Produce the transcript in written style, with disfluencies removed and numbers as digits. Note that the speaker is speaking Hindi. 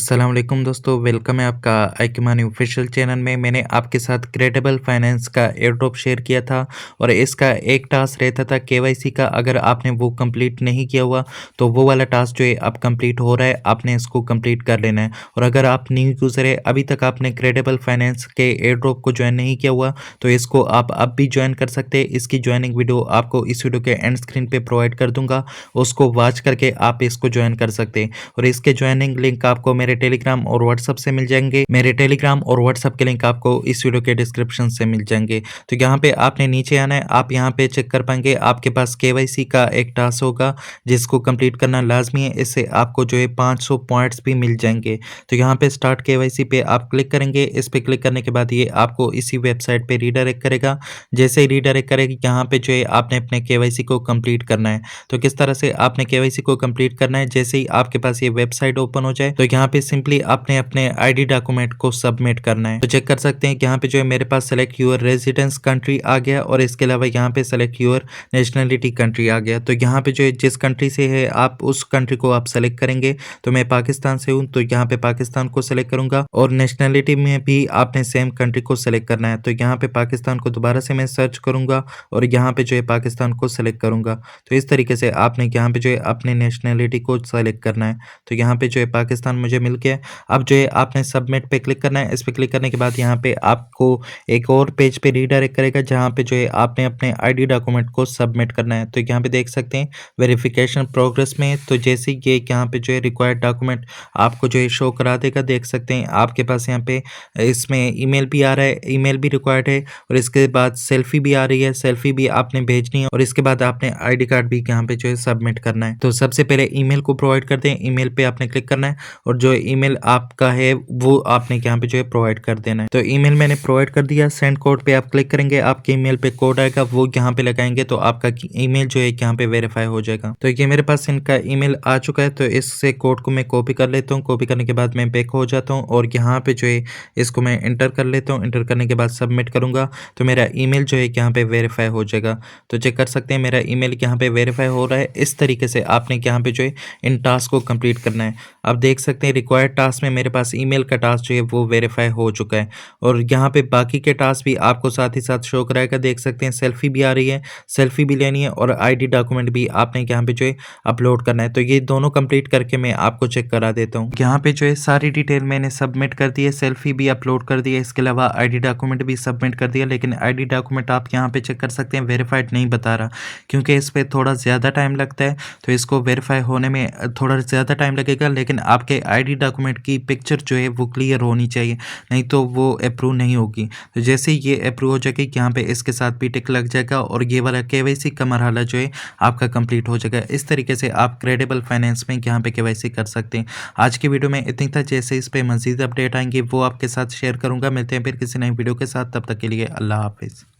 अस्सलाम वालेकुम दोस्तों, वेलकम है आपका आईक्यूमानी ऑफिशियल चैनल में। मैंने आपके साथ क्रेडिबल फाइनेंस का एयर ड्रॉप शेयर किया था और इसका एक टास्क रहता था केवाईसी का। अगर आपने वो कंप्लीट नहीं किया हुआ तो वो वाला टास्क जो है अब कंप्लीट हो रहा है, आपने इसको कंप्लीट कर लेना है। और अगर आप न्यू यूज़र है, अभी तक आपने क्रेडिबल फाइनेंस के एयर ड्रॉप को ज्वाइन नहीं किया हुआ तो इसको आप अब भी ज्वाइन कर सकते हैं। इसकी ज्वाइनिंग वीडियो आपको इस वीडियो के एंड स्क्रीन पे प्रोवाइड कर दूंगा, उसको वॉच करके आप इसको ज्वाइन कर सकते हैं। और इसके ज्वाइनिंग लिंक आपको मेरे टेलीग्राम और व्हाट्सएप से मिल जाएंगे। मेरे टेलीग्राम और व्हाट्सएप के लिंक आपको इस वीडियो के डिस्क्रिप्शन से मिल जाएंगे। तो यहाँ पे आपने नीचे आना है, आप यहाँ पे चेक कर पाएंगे आपके पास केवाईसी का एक टास्क होगा जिसको कंप्लीट करना लाजमी है। इससे आपको जो है 500 पॉइंट्स भी मिल जाएंगे। तो यहाँ पे स्टार्ट केवाईसी पे आप क्लिक करेंगे। इस पे क्लिक करने के बाद ये आपको इसी वेबसाइट पे रीडायरेक्ट करेगा। जैसे ही रीडायरेक्ट करेगी, यहाँ पे जो है आपने अपने केवाईसी को कंप्लीट करना है। तो किस तरह से आपने केवाईसी को कंप्लीट करना है, जैसे ही आपके पास ये वेबसाइट ओपन हो जाए तो यहाँ पे सिंपली आपने अपने आईडी डॉक्यूमेंट को सबमिट करना है। तो चेक कर सकते हैं कि यहाँ पे जो है मेरे पास सेलेक्ट यूर रेजिडेंस कंट्री आ गया और इसके अलावा यहाँ पे सेलेक्ट यूर नेशनलिटी कंट्री आ गया। तो यहाँ पे जो है जिस कंट्री से है आप उस कंट्री को आप सेलेक्ट करेंगे। तो मैं पाकिस्तान से हूँ तो यहाँ पे पाकिस्तान को सेलेक्ट करूंगा और नेशनलिटी में भी आपने सेम कंट्री को सेलेक्ट करना है। तो यहाँ पे पाकिस्तान को दोबारा से मैं सर्च करूंगा और यहाँ पे जो है पाकिस्तान को सेलेक्ट करूंगा। तो इस तरीके से आपने यहाँ पे जो है अपने नेशनलिटी को सेलेक्ट करना है। तो यहाँ पे जो है पाकिस्तान मुझे मिल गया। अब जो है आपने सबमिट पे क्लिक करना है। इस पे क्लिक करने के बाद यहाँ पे आपको एक और पेज पे रीडायरेक्ट करेगा जहाँ पे जो है आपने अपने आईडी डॉक्यूमेंट को सबमिट करना है। तो यहाँ पे देख सकते हैं वेरिफिकेशन प्रोग्रेस में। तो जैसे ये यहाँ पे जो है रिक्वायर्ड डॉक्यूमेंट आपको जो है शो करा देगा। देख सकते हैं आपके पास यहाँ पे इसमें ईमेल भी आ रहा है, ईमेल भी रिक्वायर्ड है और इसके बाद सेल्फी भी आ रही है, सेल्फी भी आपने भेजनी है और इसके बाद आपने आईडी कार्ड भी यहाँ पे जो है सबमिट करना है। तो सबसे पहले ईमेल को प्रोवाइड करते हैं। ईमेल पे आपने क्लिक करना है और जो ईमेल आपका है वो आपने यहाँ पे जो है प्रोवाइड कर देना है। तो ईमेल मैंने प्रोवाइड कर दिया। सेंड कोड पे आप क्लिक करेंगे, आपके ईमेल पे कोड आएगा, वो यहाँ पे लगाएंगे तो आपका ईमेल जो है यहाँ पे वेरीफाई हो जाएगा। तो ये मेरे पास इनका ईमेल आ चुका है। तो इससे कोड को मैं कॉपी कर लेता हूँ। कॉपी करने के बाद मैं बैक हो जाता हूँ और यहाँ पे जो है इसको मैं इंटर कर लेता हूँ। इंटर करने के बाद सबमिट करूंगा तो मेरा ईमेल जो है यहाँ पे वेरीफाई हो जाएगा। तो चेक कर सकते हैं मेरा ईमेल यहाँ पे वेरीफाई हो रहा है। इस तरीके से आपने यहाँ पे जो है इन टास्क को कंप्लीट करना है। आप देख सकते हैं रिक्वायर्ड टास्क में मेरे पास ईमेल का टास्क जो है वो वेरीफाई हो चुका है और यहाँ पे बाकी के टास्क भी आपको साथ ही साथ शो कराएगा। देख सकते हैं सेल्फी भी आ रही है, सेल्फी भी लेनी है और आईडी डॉक्यूमेंट भी आपने यहाँ पे जो है अपलोड करना है। तो ये दोनों कंप्लीट करके मैं आपको चेक करा देता हूँ। यहाँ पे जो है सारी डिटेल मैंने सबमिट कर दी है, सेल्फी भी अपलोड कर दी है, इसके अलावा आईडी डॉक्यूमेंट भी सबमिट कर दिया। लेकिन आईडी डॉक्यूमेंट आप यहाँ पे चेक कर सकते हैं वेरीफाइड नहीं बता रहा, क्योंकि इस पर थोड़ा ज़्यादा टाइम लगता है। तो इसको वेरीफाई होने में थोड़ा ज़्यादा टाइम लगेगा, लेकिन आपके आईडी डॉक्यूमेंट की पिक्चर जो है वो क्लियर होनी चाहिए, नहीं तो वो अप्रूव नहीं होगी। तो जैसे ही ये अप्रूव हो जाएगी यहाँ पे इसके साथ भी टिक लग जाएगा और ये वाला केवाईसी का मरहला जो है आपका कंप्लीट हो जाएगा। इस तरीके से आप क्रेडिबल फाइनेंस में यहाँ पे केवाईसी कर सकते हैं। आज की वीडियो में इतनी था। जैसे इस पे मजीद अपडेट आएंगे वो आपके साथ शेयर करूंगा। मिलते हैं फिर किसी नई वीडियो के साथ, तब तक के लिए अल्लाह हाफिज़।